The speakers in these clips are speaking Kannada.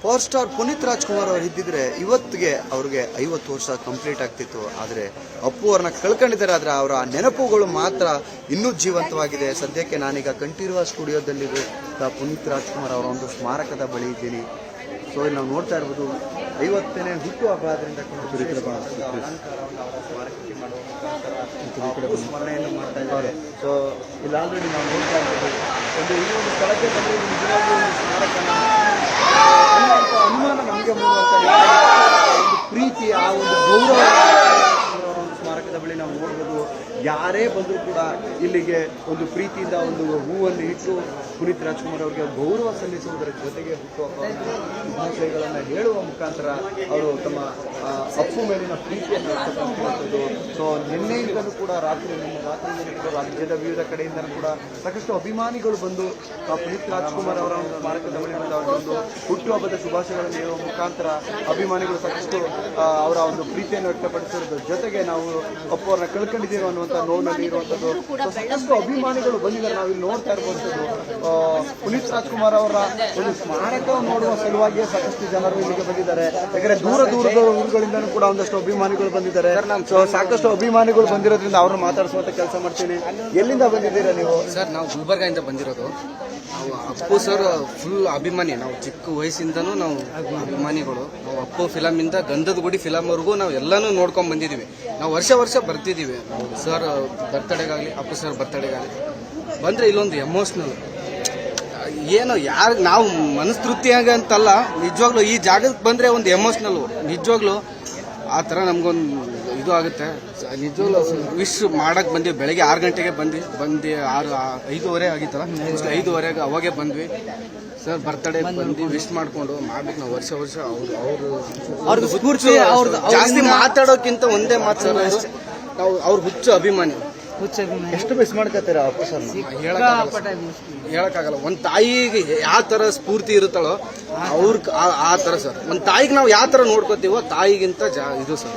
ಪವರ್ ಸ್ಟಾರ್ ಪುನೀತ್ ರಾಜ್ಕುಮಾರ್ ಅವರು ಇದ್ದಿದ್ರೆ ಇವತ್ತಿಗೆ ಅವ್ರಿಗೆ 50 ವರ್ಷ ಕಂಪ್ಲೀಟ್ ಆಗ್ತಿತ್ತು. ಆದರೆ ಅಪ್ಪು ಅವ್ರನ್ನ ಕಳ್ಕೊಂಡಿದ್ದಾರೆ. ಆದರೆ ಅವರ ನೆನಪುಗಳು ಮಾತ್ರ ಇನ್ನೂ ಜೀವಂತವಾಗಿದೆ. ಸದ್ಯಕ್ಕೆ ನಾನೀಗ ಕಂಠೀರವ ಸ್ಟುಡಿಯೋದಲ್ಲಿದ್ದು ಪುನೀತ್ ರಾಜ್ಕುಮಾರ್ ಅವರ ಒಂದು ಸ್ಮಾರಕದ ಬಳಿ ಇದ್ದೀನಿ. ಸೊ ಇಲ್ಲಿ ನಾವು ನೋಡ್ತಾ ಇರ್ಬೋದು 50ನೇ ಹುಟ್ಟುಹಬ್ಬ ಆದ್ರಿಂದ ಸ್ಮರಣೆಯನ್ನು ಮಾಡ್ತಾ ಇದ್ದಾರೆ. ಸೊ ಇಲ್ಲಿ ಆಲ್ರೆಡಿ ನಾವು ನೋಡ್ತಾ ಇರ್ಬೋದು ಈ ಒಂದು ಸ್ಥಳಕ್ಕೆ ಬಂದರೆ ನಿಜವಾಗ್ಲೂ ಒಂದು ಸ್ಮಾರಕನ ಅನುಮಾನ ನಮಗೆ ಮೂಡುವಂತ ಒಂದು ಪ್ರೀತಿ, ಆ ಒಂದು ಗೌರವ ಸ್ಮಾರಕದ ಬಳಿ ನಾವು ನೋಡ್ಬೋದು. ಯಾರೇ ಬಂದರೂ ಕೂಡ ಇಲ್ಲಿಗೆ ಒಂದು ಪ್ರೀತಿಯಿಂದ ಒಂದು ಹೂವನ್ನು ಇಟ್ಟು ಪುನೀತ್ ರಾಜ್ಕುಮಾರ್ ಅವರಿಗೆ ಗೌರವ ಸಲ್ಲಿಸುವುದರ ಜೊತೆಗೆ ಶುಭಾಶಯಗಳನ್ನು ಹೇಳುವ ಮುಖಾಂತರ ಅವರು ತಮ್ಮ ಅಪ್ಪು ಮೇಲಿನ ಪ್ರೀತಿಯನ್ನು ವ್ಯಕ್ತಪಡಿಸಿರುವಂಥದ್ದು. ಸೊ ನಿನ್ನೆಯಿಂದಲೂ ಕೂಡ ರಾಜ್ಯದ ವಿವಿಧ ಕಡೆಯಿಂದಲೂ ಕೂಡ ಸಾಕಷ್ಟು ಅಭಿಮಾನಿಗಳು ಬಂದು ಪುನೀತ್ ರಾಜ್ಕುಮಾರ್ ಅವರ ಒಂದು ಸ್ಮಾರಕದ ಬಳಿ ಒಂದು ಹುಟ್ಟುಹಬ್ಬದ ಶುಭಾಶಯಗಳನ್ನು ಹೇಳುವ ಮುಖಾಂತರ ಅಭಿಮಾನಿಗಳು ಸಾಕಷ್ಟು ಅವರ ಒಂದು ಪ್ರೀತಿಯನ್ನು ವ್ಯಕ್ತಪಡಿಸಿರೋದ್ರ ಜೊತೆಗೆ ನಾವು ಅಪ್ಪು ಅವ್ರನ್ನ ಕಳ್ಕೊಂಡಿದ್ದೀವಿ ಅನ್ನುವಂಥ ನೋವಿನಲ್ಲಿ ಇರುವಂಥದ್ದು. ಸಾಕಷ್ಟು ಅಭಿಮಾನಿಗಳು ಬಂದಿದ್ದಾರೆ. ನಾವು ಇಲ್ಲಿ ನೋಡ್ತಾ ಇರುವಂಥದ್ದು ಪುನೀತ್ ರಾಜ್ಕುಮಾರ್ ಅವರ ಒಂದು ಸ್ಮಾರಕವನ್ನು ನೋಡುವ ಸಲುವಾಗಿಯೇ ಸಾಕಷ್ಟು ಜನರು ಇಲ್ಲಿಗೆ ಬಂದಿದ್ದಾರೆ. ಯಾಕಂದ್ರೆ ದೂರದ ಊರುಗಳಿಂದಲೂ ಕೂಡ ಒಂದಷ್ಟು ಅಭಿಮಾನಿಗಳು ಬಂದಿದ್ದಾರೆ. ಸೊ ಸಾಕಷ್ಟು ಅಭಿಮಾನಿಗಳು ಬಂದಿರೋದ್ರಿಂದ ಅವ್ರನ್ನ ಮಾತಾಡಿಸುವಂತ ಕೆಲಸ ಮಾಡ್ತೀನಿ. ಎಲ್ಲಿಂದ ಬಂದಿದ್ದೀರಾ ನೀವು? ಸರ್ ನಾವು ಗುಲ್ಬರ್ಗಾಯಿಂದ ಬಂದಿರೋದು. ನಾವು ಅಪ್ಪು ಸರ್ ಫುಲ್ ಅಭಿಮಾನಿ. ನಾವು ಚಿಕ್ಕ ವಯಸ್ಸಿಂದನೂ ನಾವು ಅಭಿಮಾನಿಗಳು. ನಾವು ಅಪ್ಪು ಫಿಲಮಿಂದ ಗಂಧದ ಗುಡಿ ಫಿಲಮ್ವರೆಗೂ ನಾವು ಎಲ್ಲಾನು ನೋಡ್ಕೊಂಡ್ ಬಂದಿದ್ದೀವಿ. ನಾವು ವರ್ಷ ಬರ್ತಿದ್ದೀವಿ. ಸರ್ ಬರ್ತಡೆಗಾಗಲಿ ಅಪ್ಪು ಸರ್ ಬರ್ತಡೆಗಾಗಲಿ ಬಂದರೆ ಇಲ್ಲೊಂದು ಎಮೋಷ್ನಲ್ ಏನು ಯಾರು ನಾವು ಮನಸ್ತೃಪ್ತಿಯಾಗ ಅಂತಲ್ಲ, ನಿಜವಾಗ್ಲೂ ಈ ಜಾಗಕ್ಕೆ ಬಂದರೆ ಒಂದು ಎಮೋಷ್ನಲ್ ನಿಜವಾಗ್ಲೂ ಆ ಥರ ನಮಗೊಂದು ಇದು ಆಗುತ್ತೆ. ನಿಜವಾಗ್ಲೂ ವಿಶ್ ಮಾಡಕ್ಕೆ ಬಂದ್ವಿ. ಬೆಳಗ್ಗೆ 6 ಗಂಟೆಗೆ ಬಂದು 5:30 ಆಗಿತ್ತಲ್ಲ, 5:30 ಅವಾಗೆ ಬಂದ್ವಿ. ಸರ್ ಬರ್ತಡೇ ಬಂದು ವಿಶ್ ಮಾಡ್ಕೊಂಡು ಮಾಡ್ಬೇಕು. ನಾವು ವರ್ಷ ಅವ್ರದ್ದು ಸ್ಫೂರ್ತಿ ಜಾಸ್ತಿ ಮಾತಾಡೋಕ್ಕಿಂತ ಒಂದೇ ಮಾತು ಸರ್, ನಾವು ಅವ್ರ ಹುಚ್ಚು ಅಭಿಮಾನಿ. ಎಷ್ಟು ಮಿಸ್ ಮಾಡ್ಕೊತೀರಾ ಅಪ್ಪು ಸರ್? ಹೇಳಕ್ಕಾಗಲ್ಲ. ಒಂದು ತಾಯಿಗೆ ಯಾವ ತರ ಸ್ಫೂರ್ತಿ ಇರುತ್ತಳೋ ಆ ತರ ಸರ್. ಒಂದು ತಾಯಿಗೆ ನಾವು ಯಾವ ತರ ನೋಡ್ಕೋತೀವೋ ತಾಯಿಗಿಂತ ಇದು ಸರ್.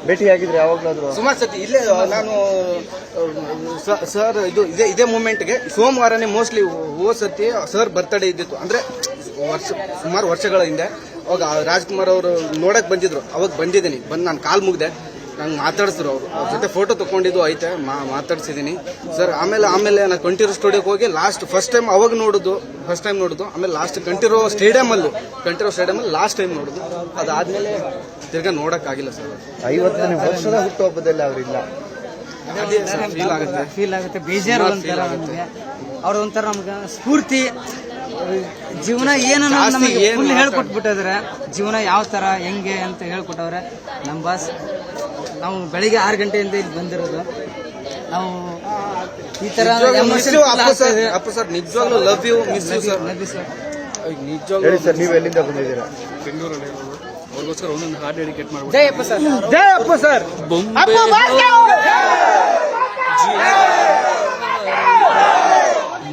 ಭೇಟಿಯಾಗಿದ್ರೆ ಯಾವಾಗ್ಲಾದ್ರು? ಸುಮಾರು ಸತಿ ಇಲ್ಲೇ ನಾನು ಸರ್ ಇದೇ ಮೂಮೆಂಟ್ಗೆ ಸೋಮವಾರನೇ ಮೋಸ್ಟ್ಲಿ ಹೋದ ಸತಿ ಸರ್ ಬರ್ತಡೇ ಇದ್ದಿತ್ತು. ಅಂದ್ರೆ ಸುಮಾರು ವರ್ಷಗಳ ಹಿಂದೆ ಅವಾಗ ರಾಜ್ಕುಮಾರ್ ಅವರು ನೋಡಕ್ ಬಂದಿದ್ರು. ಅವಾಗ ಬಂದಿದ್ದೀನಿ. ನಾನು ಕಾಲ್ ಮುಗ್ದೆ, ನಂಗೆ ಮಾತಾಡಿಸಿದ್ರು. ಅವ್ರ ಜೊತೆ ಫೋಟೋ ತಗೊಂಡಿದ್ದು ಐತೆ, ಮಾತಾಡ್ಸಿದ್ದೀನಿ ಸರ್. ಆಮೇಲೆ ನಾನು ಕಂಠೀರವ ಸ್ಟುಡಿಯೋಗೆ ಹೋಗಿ ಫಸ್ಟ್ ಟೈಮ್ ನೋಡುದು. ಆಮೇಲೆ ಲಾಸ್ಟ್ ಕಂಠೀರವ ಸ್ಟೇಡಿಯಮಲ್ಲಿ ಲಾಸ್ಟ್ ಟೈಮ್ ನೋಡುದು. ಅದಾದ್ಮೇಲೆ ತಿರ್ಗಾ ನೋಡಕ್ಕಾಗಿಲ್ಲ ಸರ್. 50ನೇ ವರ್ಷದ ಹುಟ್ಟುಹಬ್ಬದಲ್ಲಿ ಅವರಿಲ್ಲ. ಫೀಲ್ ಆಗುತ್ತೆ, ಬೇಜಾರು ಆಗುತ್ತೆ. ಅವ್ರ ಒಂಥರ ನಮ್ಗೆ ಸ್ಫೂರ್ತಿ. ಜೀವನ ಏನು ಫುಲ್ ಹೇಳ್ಕೊಟ್ಬಿಟ್ಟಿದ್ರೆ, ಜೀವನ ಯಾವ ತರ ಹೆಂಗೆ ಅಂತ ಹೇಳ್ಕೊಟ್ಟವ್ರೆ ನಮ್ಮ ಬಾಸ್. ನಾವು ಬೆಳಿಗ್ಗೆ 6 ಗಂಟೆಯಿಂದ ಇಲ್ಲಿ ಬಂದಿರೋದು. ನಾವು ಈ ತರ ಅಪ್ಪ ಸರ್ ನಿಜವಾಗ್ಲೂ love you, miss you sir. ನಿಜವಾಗ್ಲೂ ಸರ್. ನೀವು ಎಲ್ಲಿಂದ ಬಂದಿದ್ದೀರಾ? ಬೆಂಗಳೂರಲ್ಲಿ. ಅವ್ರಿಗೋಸ್ಕರ ಒಂದೊಂದು ಹಾಡು ಡೆಡಿಕೇಟ್ ಮಾಡ್ಬೋದು. ಜೈ ಅಪ್ಪ ಸರ್. ಜೈ ಅಪ್ಪ ಸರ್.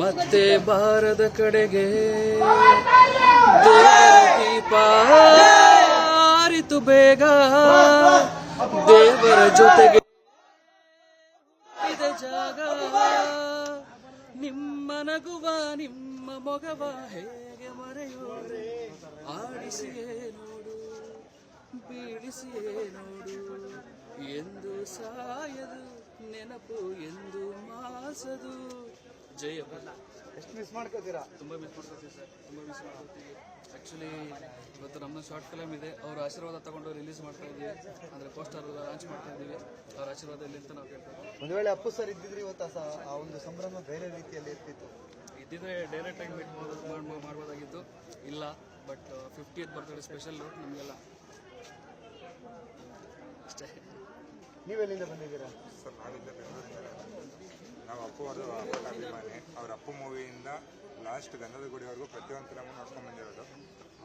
ಮತ್ತೆ ಬಾರದ ಕಡೆಗೆ ದೀಪ ಆರಿತು ಬೇಗ, ದೇವರ ಜೊತೆಗೆ ಜಾಗ. ನಿಮ್ಮ ನಗುವ ನಿಮ್ಮ ಮೊಗವ ಹೇಗೆ ಮರೆಯೋರೆ, ಆಡಿಸಿಯೇ ನೋಡು ಬೀಳಿಸಿಯೇ ನೋಡು, ಎಂದು ಸಾಯದು ನೆನಪು ಎಂದು ಮಾಸದು. ಜಯಪ್ಪ. ಎಷ್ಟು ಮಿಸ್ ಮಾಡ್ಕೋತೀರಾ? ತುಂಬ ಮಿಸ್ ಮಾಡ್ಕೋತೀವಿ ಸರ್, ತುಂಬ ಮಿಸ್ ಮಾಡ್ಕೋತೀವಿ. ಆ್ಯಕ್ಚುಲಿ ಇವತ್ತು ನಮ್ಮ ಶಾರ್ಟ್ ಫಿಲಮ್ ಇದೆ. ಅವ್ರ ಆಶೀರ್ವಾದ ತಗೊಂಡು ರಿಲೀಸ್ ಮಾಡ್ತಾ ಇದ್ದೀವಿ. ಅಂದರೆ ಪೋಸ್ಟರ್ ಲಾಂಚ್ ಮಾಡ್ತಾ ಇದ್ದೀವಿ. ಅವ್ರ ಆಶೀರ್ವಾದ ಇಲ್ಲಿ ಅಂತ ನಾವು ಕೇಳ್ತೀವಿ. ಒಂದು ವೇಳೆ ಅಪ್ಪು ಸರ್ ಇದ್ದಿದ್ರೆ ಇವತ್ತು ಆ ಒಂದು ಸಂಭ್ರಮ ಬೇರೆ ರೀತಿಯಲ್ಲಿ ಇರ್ತಿತ್ತು. ಇದ್ದಿದ್ರೆ ಡೈರೆಕ್ಟ್ ಆಗಿ ಮೀಟ್ ಮಾಡ್ಬೋದಾಗಿತ್ತು. ಇಲ್ಲ, ಬಟ್ 50th ಬರ್ತ್ಡೇ ಸ್ಪೆಷಲ್ಲು ನಮಗೆಲ್ಲ ಅಷ್ಟೇ. ನೀವೆಲ್ಲಿಂದ ಬಂದಿದ್ದೀರಾ? ಸರ್ ನಾವಿಂದ ಬೆಂಗಳೂರಿಂದ. ನಾವು ಅಪ್ಪು ಅವ್ರದ್ದು ಅಪ್ಪಟ ಅಭಿಮಾನಿ. ಅವ್ರ ಅಪ್ಪು ಮೂವಿಯಿಂದ ಲಾಸ್ಟ್ ಗಂಧದ ಗುಡಿವರೆಗೂ ಪ್ರತಿಯೊಂದು ಫಿಲಮ್ ನೋಡ್ಕೊಂಡು ಬಂದಿರೋದು.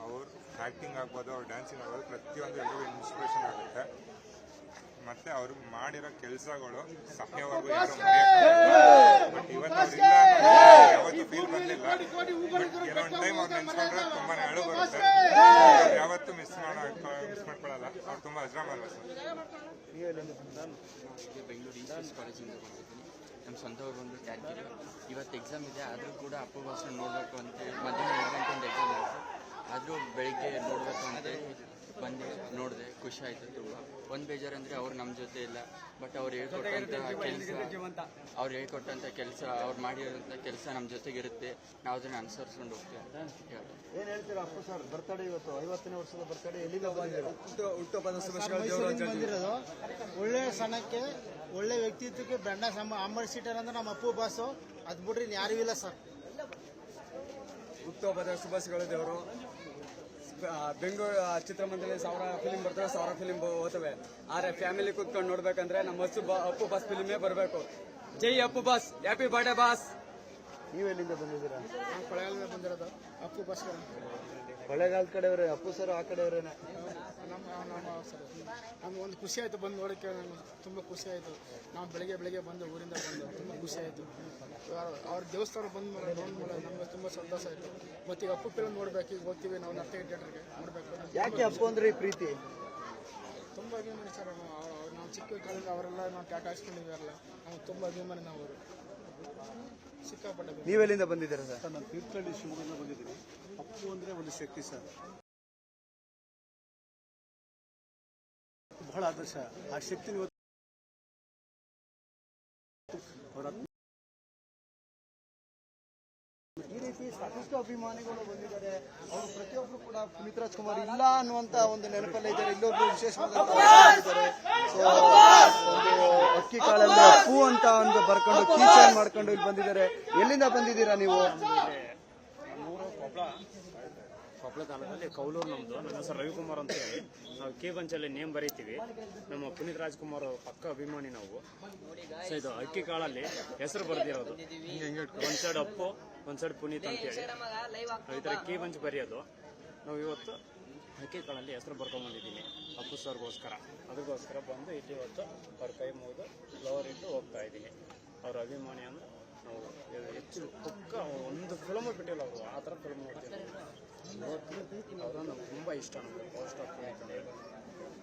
ಅವ್ರ ಆ್ಯಕ್ಟಿಂಗ್ ಆಗ್ಬೋದು, ಅವ್ರ ಡ್ಯಾನ್ಸಿಂಗ್ ಆಗ್ಬೋದು, ಪ್ರತಿಯೊಂದು ಎಲ್ಲರಿಗೂ ಇನ್ಸ್ಪಿರೇಷನ್ ಆಗುತ್ತೆ. ಮತ್ತು ಅವ್ರು ಮಾಡಿರೋ ಕೆಲಸಗಳು ಸಹ್ಯವರೆಗೂ ಯಾರು ಬಟ್ ಇವತ್ತು ಅವ್ರಿಲ್ಲ ಯಾವತ್ತೂ ಫೀಲ್ ಬಂದಿಲ್ಲ. ಬಟ್ ಕೆಲವೊಂದು ಟೈಮ್ ಅವ್ರು ನೆನ್ಸ್ಕೊಂಡ್ರೆ ತುಂಬಾ ಅಳು ಬರುತ್ತೆ. ಯಾವತ್ತೂ ಮಿಸ್ ಮಾಡ್ಕೊಳ್ಳಲ್ಲ. ಅವ್ರು ತುಂಬ ಅಜ್ರಾಮಲ್ಲ ಸರ್. ಬೆಂಗಳೂರು ಈಸ್ಟ್ ಕಾಲೇಜಿಂದ ಬಂದಿದ್ದೀನಿ. ನಮ್ಮ ಸ್ವಂತವ್ರು ಬಂದು ಕ್ಯಾಲ್ಕಿರಿ. ಇವತ್ತು ಎಕ್ಸಾಮ್ ಇದೆ, ಆದರೂ ಕೂಡ ಅಪ್ಪಗೋಸ್ಕರ ನೋಡಬೇಕು ಅಂತ ಮಧ್ಯಾಹ್ನ 2 ಗಂಟೆಯಿಂದ ಎಕ್ಸಾಮ್ ಇರುತ್ತೆ. ಆದರೂ ಬೆಳಿಗ್ಗೆ ನೋಡಬೇಕು ಅಂತೇಳಿ ಬಂದು ನೋಡಿದೆ, ಖುಷಿ ಆಯಿತು ತುಂಬ. ಒಂದು ಬೇಜಾರಂದರೆ ಅವ್ರು ನಮ್ಮ ಜೊತೆ ಇಲ್ಲ, ಬಟ್ ಅವ್ರು ಹೇಳ್ಕೊಟ್ಟಂಥ ಕೆಲಸ ಅವ್ರು ಮಾಡಿರೋಂಥ ಕೆಲಸ ನಮ್ಮ ಜೊತೆಗಿರುತ್ತೆ, ನಾವು ಅದನ್ನು ಅನುಸರಿಸ್ಕೊಂಡು ಹೋಗ್ತೀವಿ ಅಂತ ಹೇಳ್ತಾರೆ. ಏನು ಹೇಳ್ತೀರಾ ಅಪ್ಪು ಸರ್ ಬರ್ತಡೇ ಇವತ್ತು 50ನೇ ವರ್ಷದ ಬರ್ತಡೇ ಎಲ್ಲಿಂದ ಬಂದಿದ್ದೀರಾ? ಬಂದಿರೋದು ಒಳ್ಳೆ ಸಣ್ಣಕ್ಕೆ ಒಳ್ಳೆ ವ್ಯಕ್ತಿತ್ವಕ್ಕೆ ಬ್ರ್ಯಾಂಡ ಅಂಬಾಸಿಡರ್ ಅಂದ್ರೆ ನಮ್ಮ ಅಪ್ಪು ಬಾಸು, ಅದು ಬಿಟ್ರೆ ಯಾರೂ ಇಲ್ಲ ಸರ್. ಹುಟ್ಟುಹಬ್ಬದ ಶುಭಾಶಯಗಳು ದೇವರು. ಬೆಂಗಳೂರು ಚಿತ್ರಮಂದಿರದಲ್ಲಿ 1000 ಫಿಲಿಮ್ ಬರ್ತವೆ, 1000 ಫಿಲಿಮ್ ಹೋಗ್ತವೆ. ಆದರೆ ಫ್ಯಾಮಿಲಿ ಕೂತ್ಕೊಂಡು ನೋಡ್ಬೇಕಂದ್ರೆ ನಮ್ಮ ಅಪ್ಪು ಬಾಸ್ ಫಿಲಿಮೇ ಬರಬೇಕು. ಜೈ Appu boss, happy birthday boss. ನೀವೆಲ್ಲಿಂದ ಬಂದಿದ್ದೀರಾ? ನಾವು ಕೊಳೆಗಾಲದಿಂದ ಬಂದಿರೋದು ಅಪ್ಪು ಬಾಸ್. ಕೊಳ್ಳೇಗಾಲದ ಕಡೆಯವರೇ, ಅಪ್ಪು ಸರ್ ಆ ಕಡೆಯವರೇನೆ. ನಮ್ಗೆ ಒಂದು ಖುಷಿ ಆಯಿತು ಬಂದು ನೋಡೋಕ್ಕೆ, ನಮ್ಗೆ ತುಂಬ ಖುಷಿ ಆಯಿತು. ನಾವು ಬೆಳಗ್ಗೆ ಬಂದು ಊರಿಂದ ಬಂದು ತುಂಬ ಖುಷಿ ಆಯಿತು. ಅವ್ರ ದೇವಸ್ಥಾನ ಬಂದು ನೋಡಿದ್ಮೇಲೆ ನಮಗೆ ತುಂಬ ಸಂತೋಷ ಆಯಿತು. ಮತ್ತು ಈಗ ಅಪ್ಪು ಫಿಲ್ಮ್ ನೋಡ್ಬೇಕು, ಈಗ ಹೋಗ್ತೀವಿ ನಾವು ನರ್ತಕಿ ಥಿಯೇಟ್ರಿಗೆ ನೋಡಬೇಕು. ಯಾಕೆ ಅಪ್ಪು ಅಂದ್ರೆ ಈ ಪ್ರೀತಿ? ತುಂಬ ಅಭಿಮಾನಿ ಸರ್. ನಾವು ಚಿಕ್ಕ ಕಾಲದಿಂದ ಅವರೆಲ್ಲ ನಾವು ಟಾಟ ಹಾಕ್ಸ್ಕೊಂಡಿದ್ದೀವಿ ಅಲ್ಲ, ನಾವು ತುಂಬ ಅಭಿಮಾನಿ ನಾವು ಅವರು ಸಿಕ್ಕಾಪಟ್ಟೆ. ನೀವೆಲ್ಲಿಂದ ಬಂದಿದ್ದೀರಾ ಸರ್? ನಾನು ತೀರ್ಥಹಳ್ಳಿ ಶಿವಮೊಗ್ಗದಿಂದ ಬಂದಿದ್ದೀನಿ. ಅಪ್ಪು ಅಂದರೆ ಒಂದು ಶಕ್ತಿ ಸರ್, ಬಹಳ ಆದರ್ಶ. ಆ ಶಕ್ತಿ ಈ ರೀತಿ ಸಾಕಷ್ಟು ಅಭಿಮಾನಿಗಳು ಬಂದಿದ್ದಾರೆ. ಅವರು ಪ್ರತಿಯೊಬ್ಬರು ಕೂಡ ಪುನೀತ್ ರಾಜ್ಕುಮಾರ್ ಇಲ್ಲ ಅನ್ನುವಂತ ಒಂದು ನೆನಪಲ್ಲೇ ಇದ್ದಾರೆ. ಇಲ್ಲೊಬ್ರು ವಿಶೇಷವಾಗಿದ್ದಾರೆ. ಸೊ ಒಂದು ಅಕ್ಕಿ ಕಾಳಲ್ಲಿ ಅಪ್ಪು ಅಂತ ಒಂದು ಬರ್ಕೊಂಡು ಕೀಚೇನ್ ಮಾಡ್ಕೊಂಡು ಇಲ್ಲಿ ಬಂದಿದ್ದಾರೆ. ಎಲ್ಲಿಂದ ಬಂದಿದ್ದೀರಾ ನೀವು? ಕೊಪ್ಪಳ ತಾಲೂಕಲ್ಲಿ ಕೌಲೂರು ನಮ್ಮದು. ನನ್ನ ಹೆಸರು ರವಿಕುಮಾರ್ ಅಂತ ಹೇಳಿ. ನಾವು ಕೆ ಬಂಚಲ್ಲಿ ನೇಮ್ ಬರೀತೀವಿ. ನಮ್ಮ ಪುನೀತ್ ರಾಜ್ಕುಮಾರ್ ಪಕ್ಕ ಅಭಿಮಾನಿ ನಾವು. ಸೊ ಇದು ಅಕ್ಕಿ ಕಾಳಲ್ಲಿ ಹೆಸರು ಬರೆದಿರೋದು. ಒಂದು ಸೈಡ್ ಅಪ್ಪು, ಒಂದು ಸೈಡ್ ಪುನೀತ್ ಅಂತೇಳಿ ನಾವು ಈ ಥರ ಕೆ ಬಂಚ್ ಬರೆಯೋದು. ನಾವು ಇವತ್ತು ಅಕ್ಕಿ ಕಾಳಲ್ಲಿ ಹೆಸರು ಬರ್ಕೊಂಡ್ಬಂದಿದ್ದೀನಿ ಅಪ್ಪು ಸರ್ಗೋಸ್ಕರ. ಅದಕ್ಕೋಸ್ಕರ ಬಂದು ಇಲ್ಲಿ ಇವತ್ತು ಅವ್ರ ಕೈ ಮುಗಿದು ಫ್ಲವರ್ ಇಟ್ಟು ಹೋಗ್ತಾ ಇದ್ದೀನಿ. ಅವ್ರ ಅಭಿಮಾನಿ ಅಂದರೆ ನಾವು ಹೆಚ್ಚು ಪಕ್ಕ ಒಂದು ಫಿಲ್ಮ್ ಬಿಟ್ಟಿಲ್ಲ ಅವರು, ಆ ಥರ ಫಿಲ್ಮ್ ನೋಡ್ತೀವಿ. ಅವ್ರನ್ನ ನಮ್ಗೆ ತುಂಬ ಇಷ್ಟ. ನಮಗೆ ಪವರ್ ಸ್ಟಾರ್ ಪುನೀತ್.